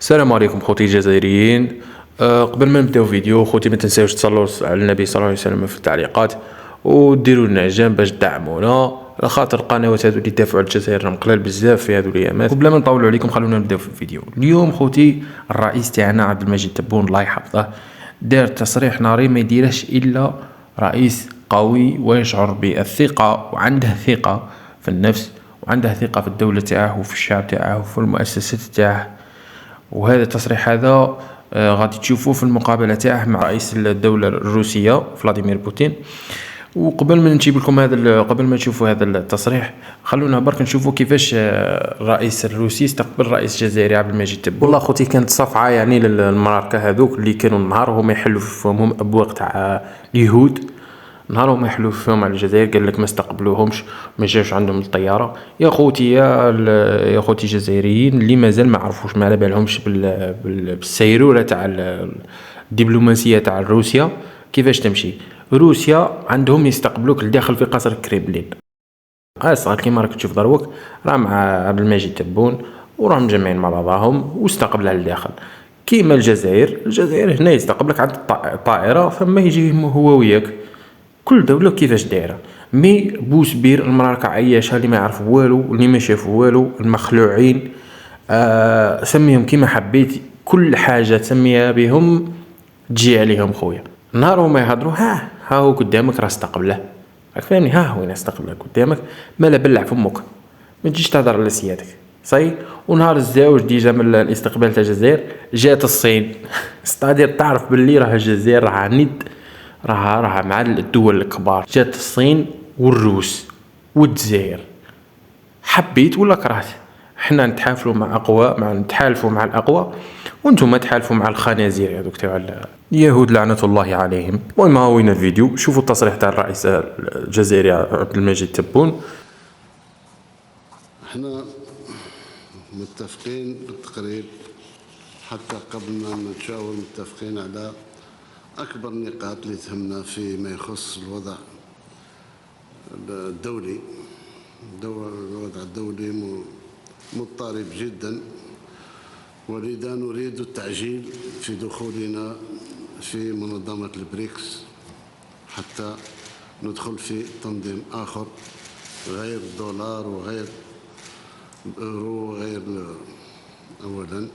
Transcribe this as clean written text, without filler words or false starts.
السلام عليكم خوتي الجزائريين. قبل ما نبداو فيديو خوتي ما تنساوش تصلوا على النبي صلى الله عليه وسلم في التعليقات وديروا لنا اعجاب باش تدعمونا، على خاطر القنوات هادو اللي دافعوا على الجزائر راهم قلال بزاف في هادو الايامات. وبلا ما نطولوا عليكم خلونا نبداو في الفيديو. اليوم خوتي الرئيس تاعنا عبد المجيد تبون الله يحفظه دار تصريح ناري ما يديرش الا رئيس قوي ويشعر بالثقه وعنده ثقه في النفس وعنده ثقه في الدوله تاعه وفي الشعب تاعه وفي المؤسسات تاعه. وهذا التصريح هذا غادي تشوفوه في المقابله تاعه مع رئيس الدوله الروسيه فلاديمير بوتين. وقبل ما نجيب لكم قبل ما تشوفوا هذا التصريح خلونا برك نشوفوا كيفاش الرئيس الروسي استقبل الرئيس الجزائري عبد المجيد تبون. والله خوتي كانت صفعه يعني للمراركه هذوك اللي كانوا النهار هما يحلوا فيهم ابواق تاع اليهود، نهار هما يحلوا فيهم على الجزائر قال لك ما استقبلوهمش ما جاوش عندهم الطياره. يا خوتي يا خوتي الجزائريين اللي مازال ما عرفوش ما على بالهمش بالسيروره تاع الدبلوماسيه تاع روسيا كيفاش تمشي. روسيا عندهم يستقبلوك لداخل في قصر كريملين، صغار كيما راك تشوف دروك راه مع عبد المجيد تبون وراهم مجمعين مع بعضهم واستقبلها لداخل. كيما الجزائر هنا يستقبلك عند الطائره ثم يجي هو وياك. كل دولة كيفاش دايرة، مي بوسبير المراركة عياشها اللي ما يعرفوا والو اللي ما شافوا والو المخلوعين. سميهم كيما حبيت، كل حاجة تسميها بهم تجي عليهم خويا. نهار هما يهضروا ها هو قدامك راه استقبله، راك فاهمني، ها وين استقبله قدامك مالا بلع فمك ما تجيش تهضر على سيادك صاي. ونهار الزاوج ديجا من الاستقبال تاع الجزائر جات الصين ستادير تعرف باللي راه الجزائر راه ند راها مع الدول الكبار. جات الصين والروس والجزائر، حبيت ولا كرهت حنا نتحالفوا مع اقوى، نتحالفوا مع الاقوى وانتم تحالفوا مع الخنازير هذوك تاع اليهود لعنه الله عليهم. المهم ها وين الفيديو، شوفوا التصريح تاع الرئيس الجزائري عبد المجيد تبون. احنا متفقين بالتقريب حتى قبل ما نتشاور متفقين على أكبر النقاط اللي تهمنا فيما يخص الوضع الدولي. الوضع الدولي مضطرب جدا، ولذا نريد التعجيل في دخولنا في منظمة البريكس حتى ندخل في تنظيم آخر غير الدولار وغير الأورو وغير أولا